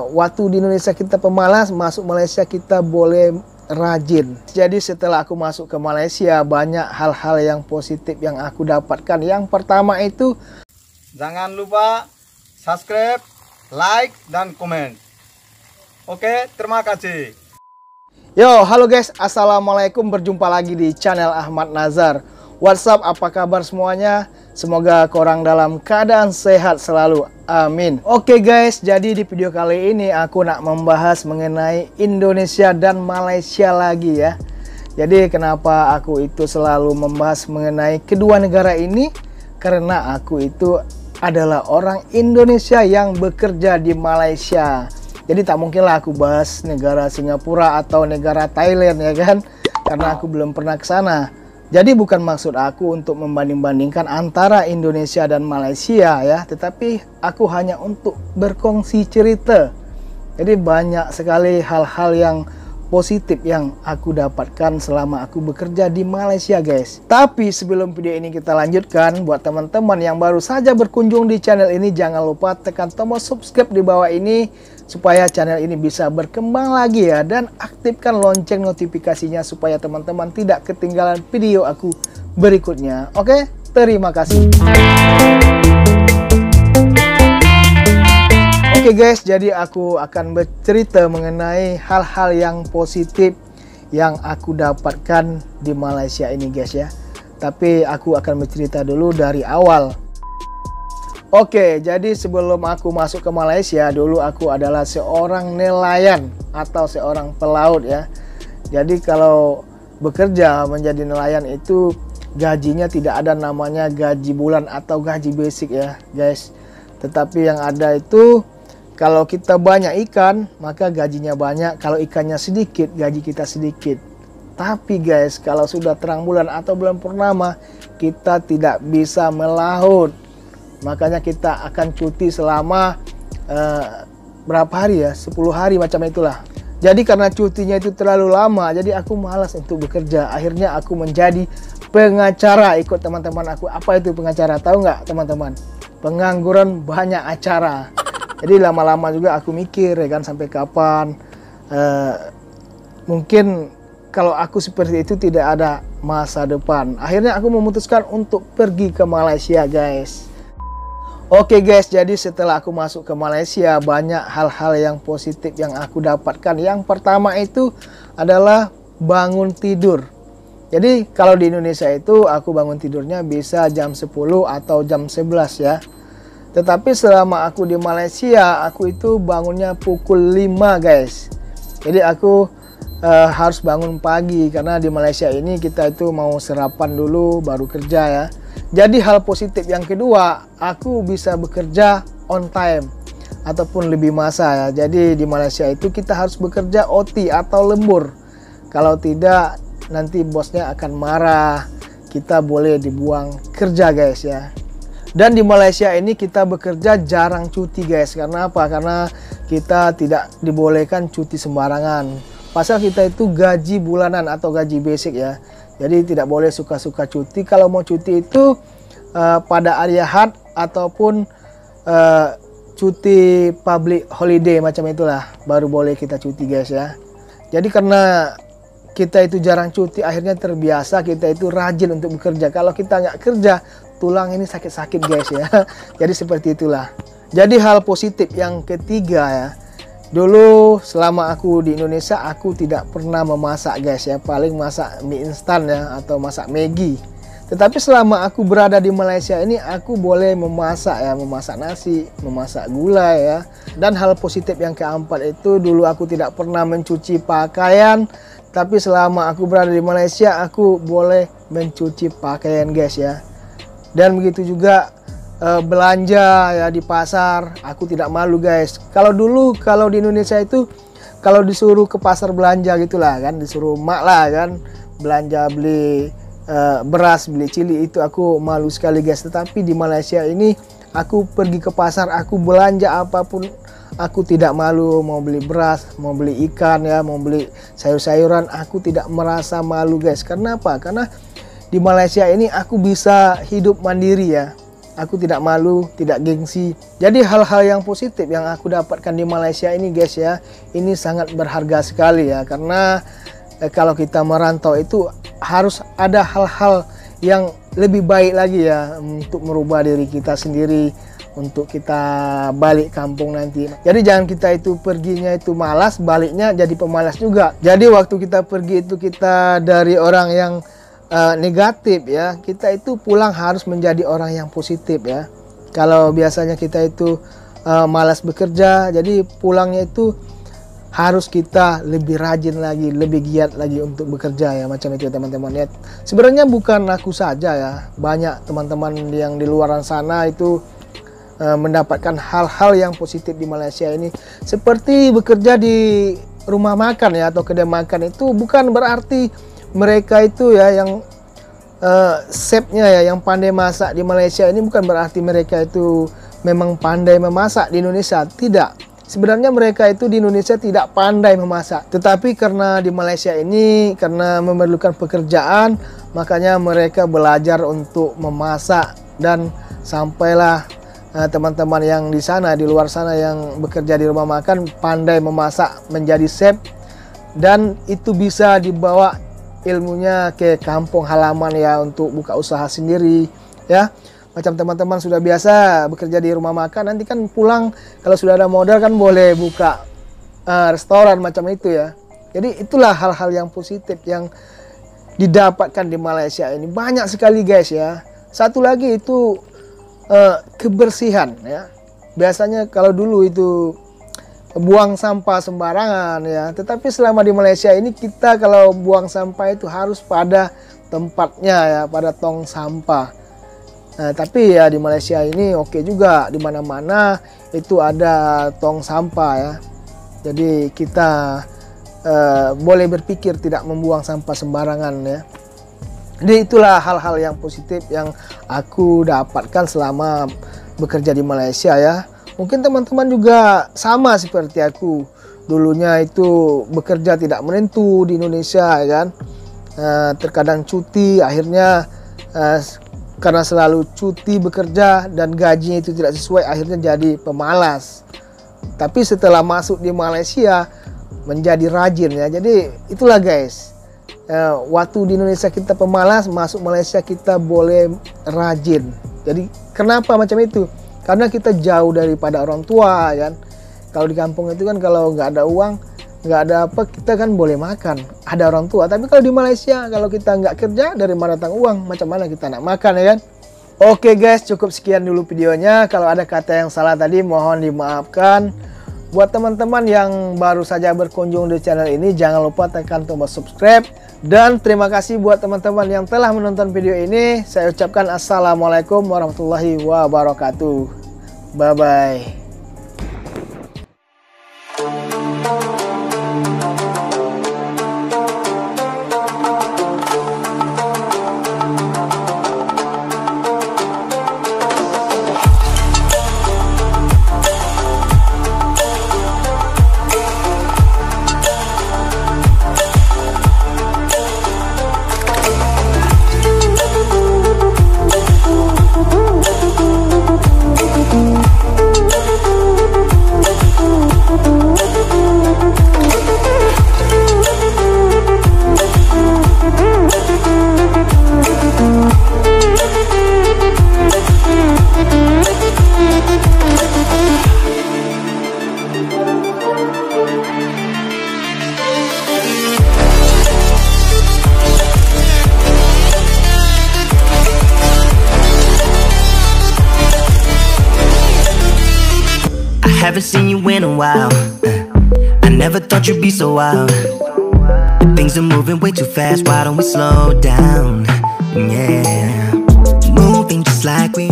Waktu di Indonesia kita pemalas, masuk Malaysia kita boleh rajin. Jadi setelah aku masuk ke Malaysia, banyak hal-hal yang positif yang aku dapatkan. Yang pertama itu, jangan lupa subscribe, like, dan komen. Oke, terima kasih. Yo, halo guys, assalamualaikum, berjumpa lagi di channel Ahmad Nazar. What's up, apa kabar semuanya? Semoga korang dalam keadaan sehat selalu, amin. Oke guys, jadi di video kali ini aku nak membahas mengenai Indonesia dan Malaysia lagi ya. Jadi kenapa aku itu selalu membahas mengenai kedua negara ini? Karena aku itu adalah orang Indonesia yang bekerja di Malaysia. Jadi tak mungkinlah aku bahas negara Singapura atau negara Thailand ya kan, karena aku belum pernah ke sana. Jadi bukan maksud aku untuk membanding-bandingkan antara Indonesia dan Malaysia ya, tetapi aku hanya untuk berkongsi cerita. Jadi banyak sekali hal-hal yang positif yang aku dapatkan selama aku bekerja di Malaysia guys. Tapi sebelum video ini kita lanjutkan, buat teman-teman yang baru saja berkunjung di channel ini, jangan lupa tekan tombol subscribe di bawah ini supaya channel ini bisa berkembang lagi ya, dan aktifkan lonceng notifikasinya supaya teman-teman tidak ketinggalan video aku berikutnya. Oke, terima kasih. Oke guys, jadi aku akan bercerita mengenai hal-hal yang positif yang aku dapatkan di Malaysia ini guys ya. Tapi aku akan bercerita dulu dari awal. Oke, jadi sebelum aku masuk ke Malaysia, dulu aku adalah seorang nelayan atau seorang pelaut ya. Jadi kalau bekerja menjadi nelayan itu gajinya tidak ada namanya gaji bulan atau gaji basic ya guys. Tetapi yang ada itu, kalau kita banyak ikan, maka gajinya banyak. Kalau ikannya sedikit, gaji kita sedikit. Tapi guys, kalau sudah terang bulan atau bulan purnama, kita tidak bisa melaut. Makanya kita akan cuti selama berapa hari ya? 10 hari macam itulah. Jadi karena cutinya itu terlalu lama, jadi aku malas untuk bekerja. Akhirnya aku menjadi pengacara, ikut teman-teman aku. Apa itu pengacara? Tahu nggak teman-teman? Pengangguran banyak acara. Jadi lama-lama juga aku mikir ya kan, sampai kapan mungkin kalau aku seperti itu tidak ada masa depan. Akhirnya aku memutuskan untuk pergi ke Malaysia guys. Oke guys, jadi setelah aku masuk ke Malaysia, banyak hal-hal yang positif yang aku dapatkan. Yang pertama itu adalah bangun tidur. Jadi kalau di Indonesia itu aku bangun tidurnya bisa jam 10 atau jam 11 ya. Tetapi selama aku di Malaysia, aku itu bangunnya pukul 5 guys. Jadi aku harus bangun pagi, karena di Malaysia ini kita itu mau sarapan dulu baru kerja ya. Jadi hal positif yang kedua, aku bisa bekerja on time ataupun lebih masa ya. Jadi di Malaysia itu kita harus bekerja OT atau lembur. Kalau tidak nanti bosnya akan marah, kita boleh dibuang kerja guys ya. Dan di Malaysia ini kita bekerja jarang cuti guys. Karena apa? Karena kita tidak dibolehkan cuti sembarangan. Pasal kita itu gaji bulanan atau gaji basic ya. Jadi tidak boleh suka-suka cuti. Kalau mau cuti itu pada hari Ahad ataupun cuti public holiday macam itulah, baru boleh kita cuti guys ya. Jadi karena kita itu jarang cuti, akhirnya terbiasa kita itu rajin untuk bekerja. Kalau kita nggak kerja, tulang ini sakit-sakit guys ya. Jadi seperti itulah. Jadi hal positif yang ketiga ya, dulu selama aku di Indonesia aku tidak pernah memasak guys ya, paling masak mie instan ya atau masak Maggi. Tetapi selama aku berada di Malaysia ini aku boleh memasak ya, memasak nasi, memasak gulai ya. Dan hal positif yang keempat itu, dulu aku tidak pernah mencuci pakaian, tapi selama aku berada di Malaysia aku boleh mencuci pakaian guys ya. Dan begitu juga belanja ya di pasar, aku tidak malu guys. Kalau dulu kalau di Indonesia itu kalau disuruh ke pasar belanja gitulah kan, disuruh mak lah kan belanja, beli beras, beli cili, itu aku malu sekali guys. Tetapi di Malaysia ini aku pergi ke pasar, aku belanja apapun aku tidak malu. Mau beli beras, mau beli ikan ya, mau beli sayur-sayuran, aku tidak merasa malu guys. Karena apa? Karena di Malaysia ini aku bisa hidup mandiri ya. Aku tidak malu, tidak gengsi. Jadi hal-hal yang positif yang aku dapatkan di Malaysia ini guys ya, ini sangat berharga sekali ya. Karena kalau kita merantau itu harus ada hal-hal yang lebih baik lagi ya untuk merubah diri kita sendiri, untuk kita balik kampung nanti. Jadi jangan kita itu perginya itu malas, baliknya jadi pemalas juga. Jadi waktu kita pergi itu kita dari orang yang negatif ya, kita itu pulang harus menjadi orang yang positif ya. Kalau biasanya kita itu malas bekerja, jadi pulangnya itu harus kita lebih rajin lagi, lebih giat lagi untuk bekerja ya, macam itu teman-teman ya. Sebenarnya bukan aku saja ya, banyak teman-teman yang di luar sana itu mendapatkan hal-hal yang positif di Malaysia ini. Seperti bekerja di rumah makan ya atau kedai makan itu bukan berarti mereka itu ya yang chefnya ya yang pandai masak di Malaysia ini, bukan berarti mereka itu memang pandai memasak di Indonesia. Tidak. Sebenarnya mereka itu di Indonesia tidak pandai memasak, tetapi karena di Malaysia ini karena memerlukan pekerjaan, makanya mereka belajar untuk memasak dan sampailah teman-teman yang di sana, di luar sana yang bekerja di rumah makan pandai memasak menjadi chef, dan itu bisa dibawa ilmunya ke kampung halaman ya untuk buka usaha sendiri ya. Macam teman-teman sudah biasa bekerja di rumah makan, nanti kan pulang kalau sudah ada modal kan boleh buka restoran macam itu ya. Jadi itulah hal-hal yang positif yang didapatkan di Malaysia ini, banyak sekali guys ya. Satu lagi itu kebersihan ya. Biasanya kalau dulu itu buang sampah sembarangan ya, tetapi selama di Malaysia ini kita kalau buang sampah itu harus pada tempatnya ya, pada tong sampah. Nah, tapi ya di Malaysia ini oke juga, di mana-mana itu ada tong sampah ya. Jadi kita boleh berpikir tidak membuang sampah sembarangan ya. Jadi itulah hal-hal yang positif yang aku dapatkan selama bekerja di Malaysia ya. Mungkin teman-teman juga sama seperti aku. Dulunya itu bekerja tidak menentu di Indonesia ya kan. Terkadang cuti, akhirnya karena selalu cuti bekerja dan gajinya itu tidak sesuai, akhirnya jadi pemalas. Tapi setelah masuk di Malaysia menjadi rajin ya. Jadi itulah guys, waktu di Indonesia kita pemalas, masuk Malaysia kita boleh rajin. Jadi kenapa macam itu? Karena kita jauh daripada orang tua kan. Kalau di kampung itu kan kalau nggak ada uang, nggak ada apa, kita kan boleh makan, ada orang tua. Tapi kalau di Malaysia kalau kita nggak kerja, dari mana datang uang, macam mana kita nak makan ya kan. Oke guys, cukup sekian dulu videonya. Kalau ada kata yang salah tadi mohon dimaafkan. Buat teman-teman yang baru saja berkunjung di channel ini, jangan lupa tekan tombol subscribe. Dan terima kasih buat teman-teman yang telah menonton video ini. Saya ucapkan assalamualaikum warahmatullahi wabarakatuh. Bye bye. Haven't seen you in a while. I never thought you'd be so wild. Things are moving way too fast. Why don't we slow down? Yeah, moving just like we